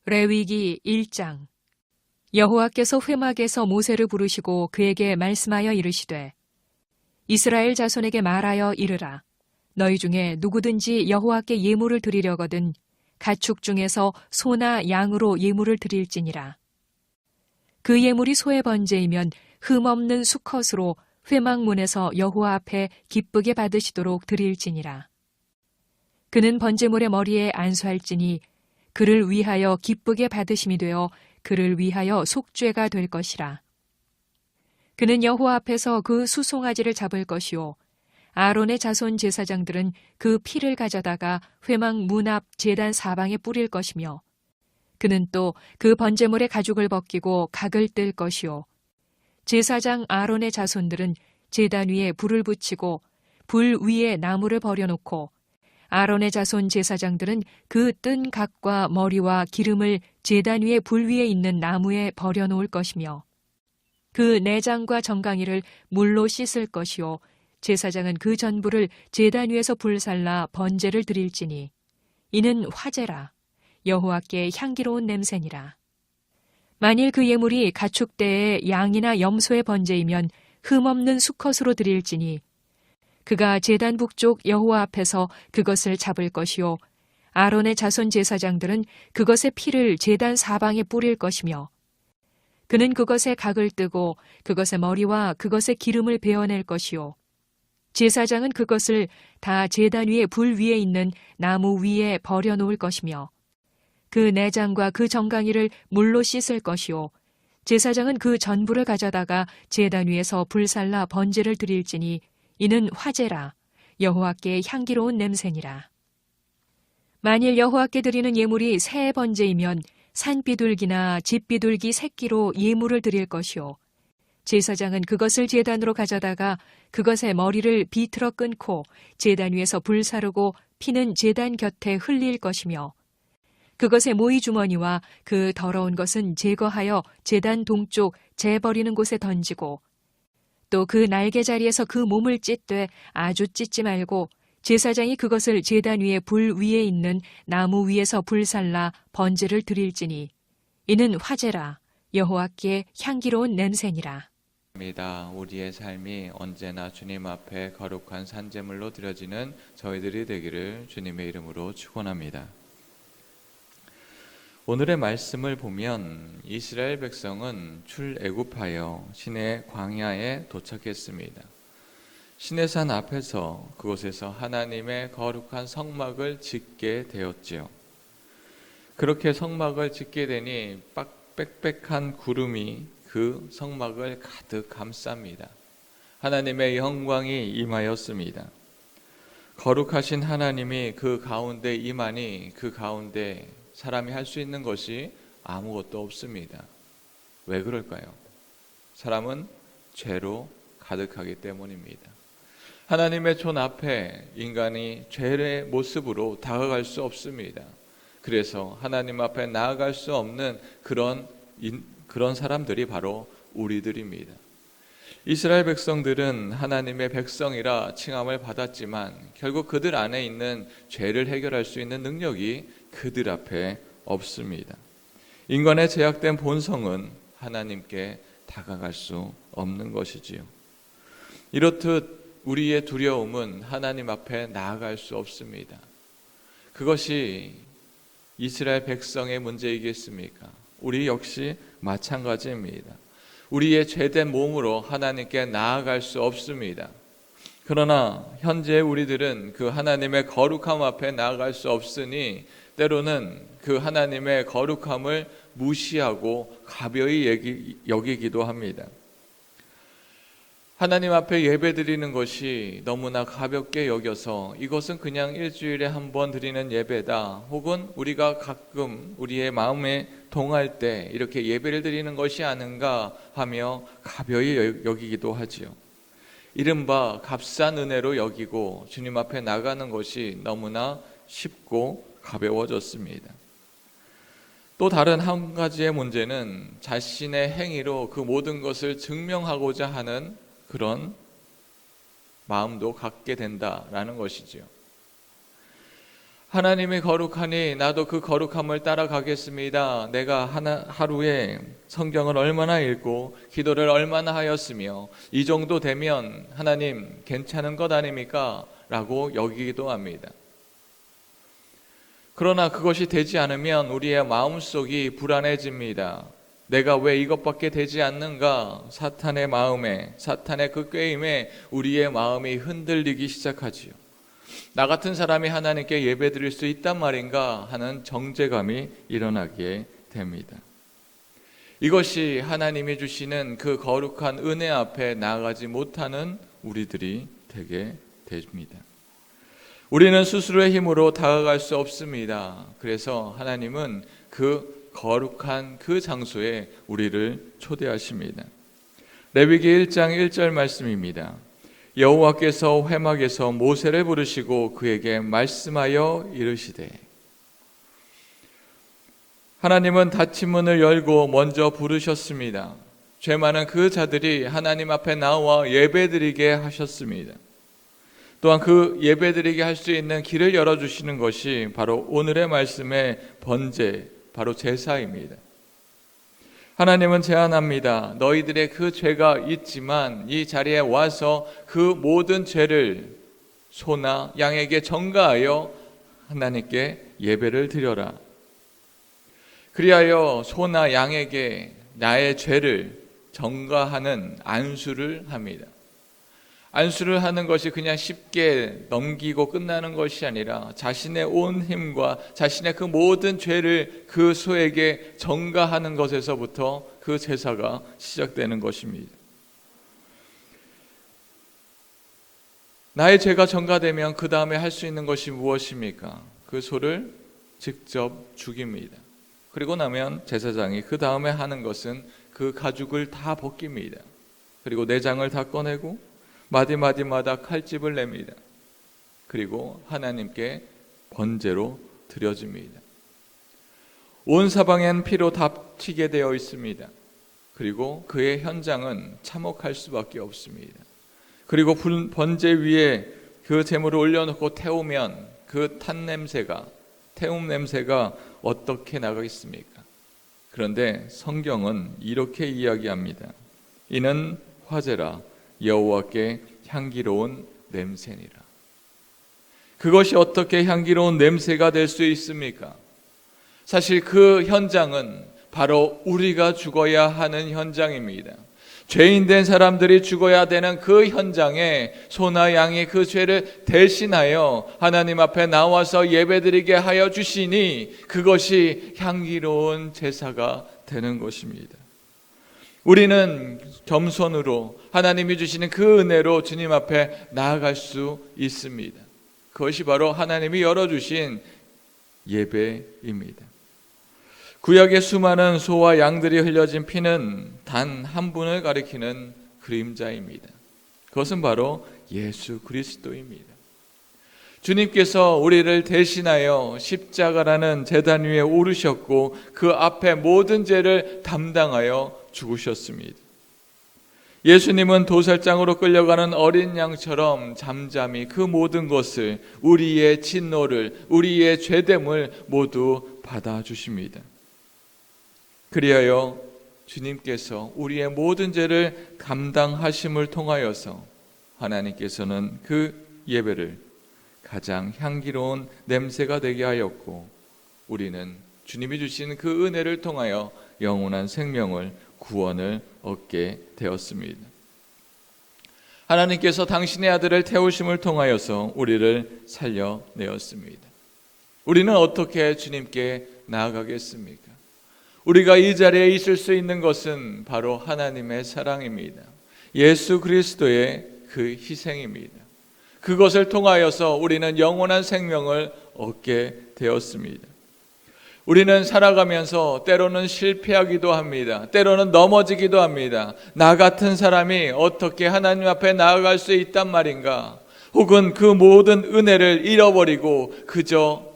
레위기 1장. 여호와께서 회막에서 모세를 부르시고 그에게 말씀하여 이르시되 이스라엘 자손에게 말하여 이르라. 너희 중에 누구든지 여호와께 예물을 드리려거든 가축 중에서 소나 양으로 예물을 드릴지니라. 그 예물이 소의 번제이면 흠없는 수컷으로 회막문에서 여호와 앞에 기쁘게 받으시도록 드릴지니라. 그는 번제물의 머리에 안수할지니 그를 위하여 기쁘게 받으심이 되어 그를 위하여 속죄가 될 것이라. 그는 여호와 앞에서 그 수송아지를 잡을 것이요 아론의 자손 제사장들은 그 피를 가져다가 회막 문 앞 제단 사방에 뿌릴 것이며 그는 또 그 번제물의 가죽을 벗기고 각을 뜰 것이요 제사장 아론의 자손들은 제단 위에 불을 붙이고 불 위에 나무를 버려놓고 아론의 자손 제사장들은 그 뜬 각과 머리와 기름을 제단 위에 불 위에 있는 나무에 버려놓을 것이며 그 내장과 정강이를 물로 씻을 것이요 제사장은 그 전부를 제단 위에서 불살라 번제를 드릴지니 이는 화제라. 여호와께 향기로운 냄새니라. 만일 그 예물이 가축대의 양이나 염소의 번제이면 흠없는 수컷으로 드릴지니 그가 제단 북쪽 여호와 앞에서 그것을 잡을 것이요 아론의 자손 제사장들은 그것의 피를 제단 사방에 뿌릴 것이며 그는 그것의 각을 뜨고 그것의 머리와 그것의 기름을 베어낼 것이요 제사장은 그것을 다 제단 위에 불 위에 있는 나무 위에 버려놓을 것이며 그 내장과 그 정강이를 물로 씻을 것이요 제사장은 그 전부를 가져다가 제단 위에서 불살라 번제를 드릴지니 이는 화제라. 여호와께 향기로운 냄새니라. 만일 여호와께 드리는 예물이 새 번제이면 산비둘기나 집비둘기 새끼로 예물을 드릴 것이요 제사장은 그것을 제단으로 가져다가 그것의 머리를 비틀어 끊고 제단 위에서 불사르고 피는 제단 곁에 흘릴 것이며 그것의 모이 주머니와 그 더러운 것은 제거하여 제단 동쪽 재 버리는 곳에 던지고 또 그 날개 자리에서 그 몸을 찢되 아주 찢지 말고 제사장이 그것을 제단 위에 불 위에 있는 나무 위에서 불살라 번제를 드릴지니 이는 화제라. 여호와께 향기로운 냄새니라. 우리의 삶이 언제나 주님 앞에 거룩한 산제물로 드려지는 저희들이 되기를 주님의 이름으로 축원합니다. 오늘의 말씀을 보면 이스라엘 백성은 출애굽하여 시내 광야에 도착했습니다. 시내산 앞에서 그곳에서 하나님의 거룩한 성막을 짓게 되었지요. 그렇게 성막을 짓게 되니 빽빽한 구름이 그 성막을 가득 감쌉니다. 하나님의 영광이 임하였습니다. 거룩하신 하나님이 그 가운데 임하니 그 가운데 사람이 할 수 있는 것이 아무것도 없습니다. 왜 그럴까요? 사람은 죄로 가득하기 때문입니다. 하나님의 손 앞에 인간이 죄의 모습으로 다가갈 수 없습니다. 그래서 하나님 앞에 나아갈 수 없는 그런 사람들이 바로 우리들입니다. 이스라엘 백성들은 하나님의 백성이라 칭함을 받았지만 결국 그들 안에 있는 죄를 해결할 수 있는 능력이 그들 앞에 없습니다. 인간의 제약된 본성은 하나님께 다가갈 수 없는 것이지요. 이렇듯 우리의 두려움은 하나님 앞에 나아갈 수 없습니다. 그것이 이스라엘 백성의 문제이겠습니까? 우리 역시 마찬가지입니다. 우리의 죄된 몸으로 하나님께 나아갈 수 없습니다. 그러나 현재 우리들은 그 하나님의 거룩함 앞에 나아갈 수 없으니 때로는 그 하나님의 거룩함을 무시하고 가벼이 여기기도 합니다. 하나님 앞에 예배드리는 것이 너무나 가볍게 여겨서 이것은 그냥 일주일에 한 번 드리는 예배다, 혹은 우리가 가끔 우리의 마음에 동할 때 이렇게 예배를 드리는 것이 아닌가 하며 가벼이 여기기도 하지요. 이른바 값싼 은혜로 여기고 주님 앞에 나가는 것이 너무나 쉽고 가벼워졌습니다. 또 다른 한 가지의 문제는 자신의 행위로 그 모든 것을 증명하고자 하는 그런 마음도 갖게 된다라는 것이지요. 하나님이 거룩하니 나도 그 거룩함을 따라가겠습니다. 내가 하루에 성경을 얼마나 읽고 기도를 얼마나 하였으며 이 정도 되면 하나님 괜찮은 것 아닙니까? 라고 여기기도 합니다. 그러나 그것이 되지 않으면 우리의 마음속이 불안해집니다. 내가 왜 이것밖에 되지 않는가? 사탄의 마음에, 사탄의 그 꾀임에 우리의 마음이 흔들리기 시작하지요. 나 같은 사람이 하나님께 예배드릴 수 있단 말인가 하는 정죄감이 일어나게 됩니다. 이것이 하나님이 주시는 그 거룩한 은혜 앞에 나아가지 못하는 우리들이 되게 됩니다. 우리는 스스로의 힘으로 다가갈 수 없습니다. 그래서 하나님은 그 거룩한 그 장소에 우리를 초대하십니다. 레위기 1장 1절 말씀입니다. 여호와께서 회막에서 모세를 부르시고 그에게 말씀하여 이르시되. 하나님은 닫힌 문을 열고 먼저 부르셨습니다. 죄 많은 그 자들이 하나님 앞에 나와 예배드리게 하셨습니다. 또한 그 예배드리게 할 수 있는 길을 열어주시는 것이 바로 오늘의 말씀의 번제, 바로 제사입니다. 하나님은 제안합니다. 너희들의 그 죄가 있지만 이 자리에 와서 그 모든 죄를 소나 양에게 전가하여 하나님께 예배를 드려라. 그리하여 소나 양에게 나의 죄를 전가하는 안수를 합니다. 안수를 하는 것이 그냥 쉽게 넘기고 끝나는 것이 아니라 자신의 온 힘과 자신의 그 모든 죄를 그 소에게 전가하는 것에서부터 그 제사가 시작되는 것입니다. 나의 죄가 전가되면 그 다음에 할 수 있는 것이 무엇입니까? 그 소를 직접 죽입니다. 그리고 나면 제사장이 그 다음에 하는 것은 그 가죽을 다 벗깁니다. 그리고 내장을 다 꺼내고 마디마디마다 칼집을 냅니다. 그리고 하나님께 번제로 드려집니다. 온 사방엔 피로 덮이게 되어 있습니다. 그리고 그의 현장은 참혹할 수밖에 없습니다. 그리고 번제 위에 그 제물을 올려놓고 태우면 그 태움 냄새가 어떻게 나가겠습니까? 그런데 성경은 이렇게 이야기합니다. 이는 화제라 여호와께 향기로운 냄새니라. 그것이 어떻게 향기로운 냄새가 될 수 있습니까? 사실 그 현장은 바로 우리가 죽어야 하는 현장입니다. 죄인 된 사람들이 죽어야 되는 그 현장에 소나 양이 그 죄를 대신하여 하나님 앞에 나와서 예배드리게 하여 주시니 그것이 향기로운 제사가 되는 것입니다. 우리는 겸손으로 하나님이 주시는 그 은혜로 주님 앞에 나아갈 수 있습니다. 그것이 바로 하나님이 열어주신 예배입니다. 구약의 수많은 소와 양들이 흘려진 피는 단 한 분을 가리키는 그림자입니다. 그것은 바로 예수 그리스도입니다. 주님께서 우리를 대신하여 십자가라는 제단 위에 오르셨고 그 앞에 모든 죄를 담당하여 죽으셨습니다. 예수님은 도살장으로 끌려가는 어린 양처럼 잠잠히 그 모든 것을, 우리의 진노를, 우리의 죄됨을 모두 받아주십니다. 그리하여 주님께서 우리의 모든 죄를 감당하심을 통하여서 하나님께서는 그 예배를 가장 향기로운 냄새가 되게 하였고, 우리는 주님이 주신 그 은혜를 통하여 영원한 생명을, 구원을 얻게 되었습니다. 하나님께서 당신의 아들을 태우심을 통하여서 우리를 살려내었습니다. 우리는 어떻게 주님께 나아가겠습니까? 우리가 이 자리에 있을 수 있는 것은 바로 하나님의 사랑입니다. 예수 그리스도의 그 희생입니다. 그것을 통하여서 우리는 영원한 생명을 얻게 되었습니다. 우리는 살아가면서 때로는 실패하기도 합니다. 때로는 넘어지기도 합니다. 나 같은 사람이 어떻게 하나님 앞에 나아갈 수 있단 말인가? 혹은 그 모든 은혜를 잃어버리고 그저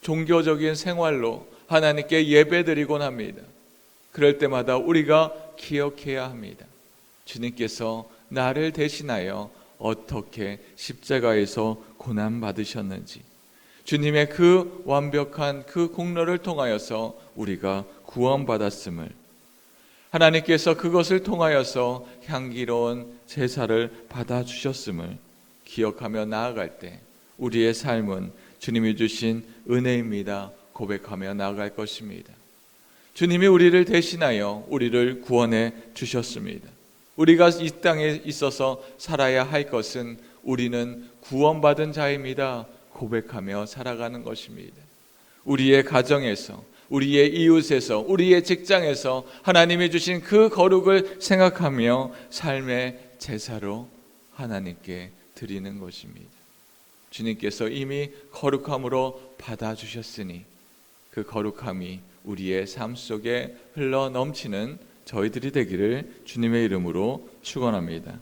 종교적인 생활로 하나님께 예배드리곤 합니다. 그럴 때마다 우리가 기억해야 합니다. 주님께서 나를 대신하여 어떻게 십자가에서 고난받으셨는지, 주님의 그 완벽한 그 공로를 통하여서 우리가 구원받았음을, 하나님께서 그것을 통하여서 향기로운 제사를 받아주셨음을 기억하며 나아갈 때 우리의 삶은 주님이 주신 은혜입니다 고백하며 나아갈 것입니다. 주님이 우리를 대신하여 우리를 구원해 주셨습니다. 우리가 이 땅에 있어서 살아야 할 것은 우리는 구원받은 자입니다 고백하며 살아가는 것입니다. 우리의 가정에서, 우리의 이웃에서, 우리의 직장에서 하나님이 주신 그 거룩을 생각하며 삶의 제사로 하나님께 드리는 것입니다. 주님께서 이미 거룩함으로 받아주셨으니 그 거룩함이 우리의 삶 속에 흘러 넘치는 저희들이 되기를 주님의 이름으로 축원합니다.